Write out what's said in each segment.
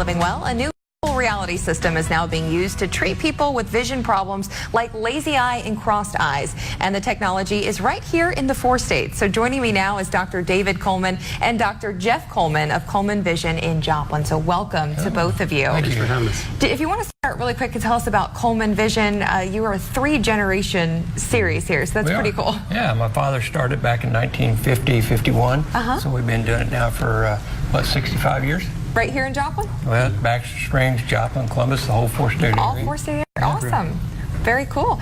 Living Well, a new reality system is now being used to treat people with vision problems like lazy eye and crossed eyes. And the technology is right here in the 4 states. So joining me now is Dr. David Coleman and Dr. Jeff Coleman of Coleman Vision in Joplin. So welcome to both of you. Thank you for having us. If you want to start really quick and tell us about Coleman Vision, you are a 3-generation series here, so that's pretty cool. Yeah, my father started back in 1950, 51. So we've been doing it now for, 65 years? Right here in Joplin? Well, Baxter Springs, Joplin, Columbus, the whole 4-state area. All 4 state area. Awesome. Very cool.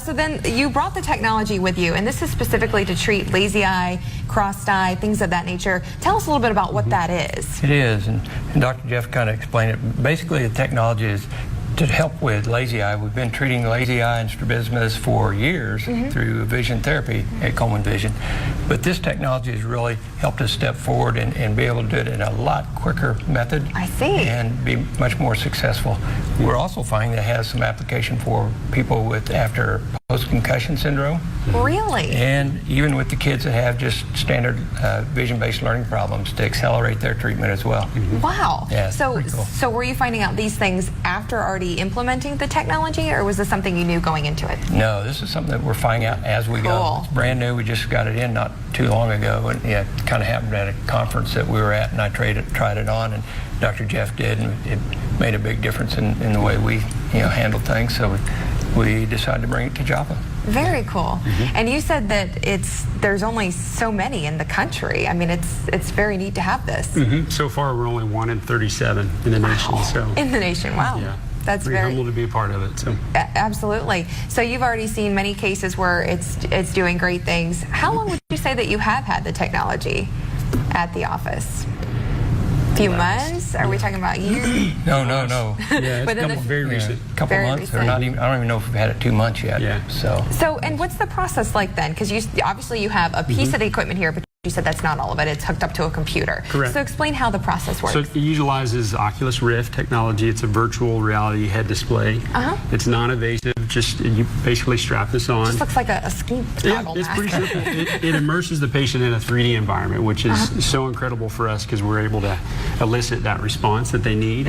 So then you brought the technology with you, and this is specifically to treat lazy eye, crossed eye, things of that nature. Tell us a little bit about what that is. It is, and Dr. Jeff kind of explained it. Basically, the technology is to help with lazy eye. We've been treating lazy eye and strabismus for years through vision therapy at Coleman Vision. But this technology has really helped us step forward and be able to do it in a lot quicker method. I see. And be much more successful. We're also finding that it has some application for people with after post-concussion syndrome. Really? And even with the kids that have just standard vision-based learning problems to accelerate their treatment as well. Wow. Yeah, So pretty cool. so were you finding out these things after already implementing the technology, or was this something you knew going into it? No, this is something that we're finding out as we go. It's brand new. We just got it in not too long ago, and yeah, it kind of happened at a conference that we were at, and I tried it on, and Dr. Jeff did, and it made a big difference in the way we handle things. So we decided to bring it to Joplin. Very cool. And you said that there's only so many in the country. I mean, it's very neat to have this. So far, we're only 1 in 37 in the nation. So in the nation, wow. Yeah. That's very humble to be a part of it. So absolutely. So you've already seen many cases where it's doing great things. How long would you say that you have had the technology at the office? Few months? Are we talking about years? No. yeah, it's very recent. A couple Very months, recent. or not even. I don't even know if we've had it 2 months yet. Yeah. So, and what's the process like then? Because obviously you have a piece of the equipment here, but you said that's not all of it. It's hooked up to a computer. Correct. So explain how the process works. So it utilizes Oculus Rift technology. It's a virtual reality head display. It's non-invasive. Just you basically strap this on. Just looks like a ski goggle it's mask. pretty simple. It immerses the patient in a 3D environment, which is so incredible for us because we're able to elicit that response that they need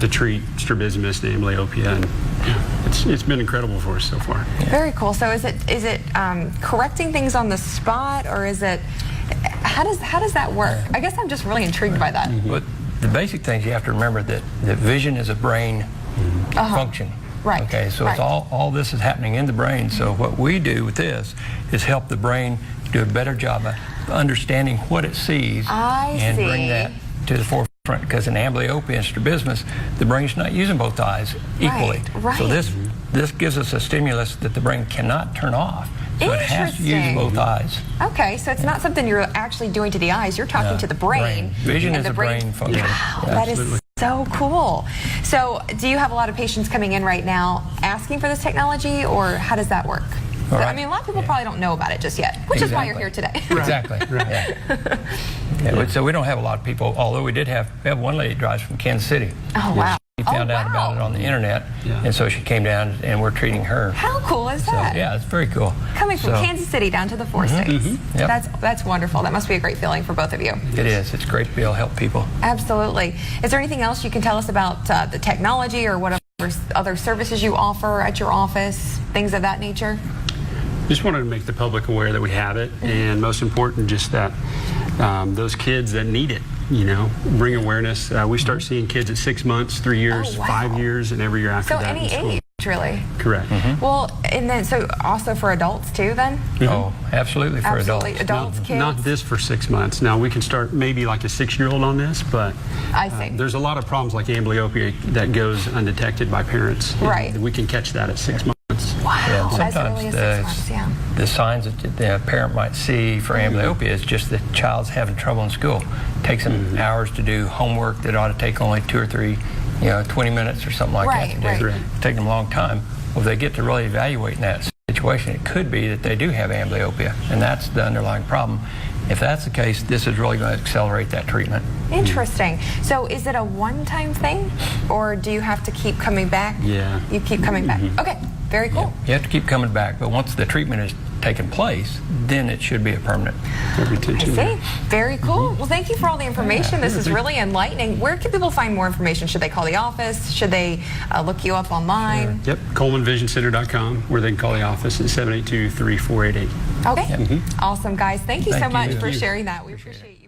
to treat strabismus and amblyopia, and it's been incredible for us so far. Very cool. So is it correcting things on the spot, or is it how does that work? I guess I'm just really intrigued by that. But the basic things you have to remember that vision is a brain function. Right. Okay, so it's all this is happening in the brain. So what we do with this is help the brain do a better job of understanding what it sees and bring that to the forefront. Because in amblyopia and strabismus, the brain's not using both eyes equally. So this gives us a stimulus that the brain cannot turn off. So it has to use both eyes. Okay, so it's not something you're actually doing to the eyes. You're talking to the brain. Vision is a brain function. Wow, that is so cool. So do you have a lot of patients coming in right now asking for this technology, or how does that work? I mean, a lot of people probably don't know about it just yet, which is why you're here today. Exactly. So we don't have a lot of people, although we have one lady that drives from Kansas City. Oh, wow. She found out about it on the internet, and so she came down, and we're treating her. How cool is that? So, yeah, it's very cool. Coming from Kansas City down to the 4 states. Yep. That's wonderful. That must be a great feeling for both of you. It is. It's great to be able to help people. Absolutely. Is there anything else you can tell us about the technology or whatever other services you offer at your office, things of that nature? Just wanted to make the public aware that we have it, and most important, just that those kids that need it, bring awareness. We start seeing kids at 6 months, 3 years, 5 years, and every year after that. So any age, really? Correct. Well, and then so also for adults too, then? Oh, absolutely for Absolutely. adults. Kids. Not this for 6 months. Now we can start maybe like a 6-year-old on this, but I see. There's a lot of problems like amblyopia that goes undetected by parents. Right. We can catch that at 6 months. Wow, Yeah, as early as 6 months, the signs that the parent might see for amblyopia is just the child's having trouble in school. It takes them hours to do homework that ought to take only 2 or 3, 20 minutes or something like that to do. Right. It's taking them a long time. Well, if they get to really evaluating that situation, it could be that they do have amblyopia, and that's the underlying problem. If that's the case, this is really going to accelerate that treatment. Interesting. So is it a one-time thing, or do you have to keep coming back? Yeah. You keep coming back. Okay. Very cool. Yeah. You have to keep coming back, but once the treatment taken place, then it should be a permanent retention. I see. Very cool. Well, thank you for all the information. This is really enlightening. Where can people find more information? Should they call the office? Should they look you up online? Yep, ColemanVisionCenter.com, where they can call the office at 782-3488. Okay. Awesome, guys. Thank you so much for you. sharing that. We appreciate you.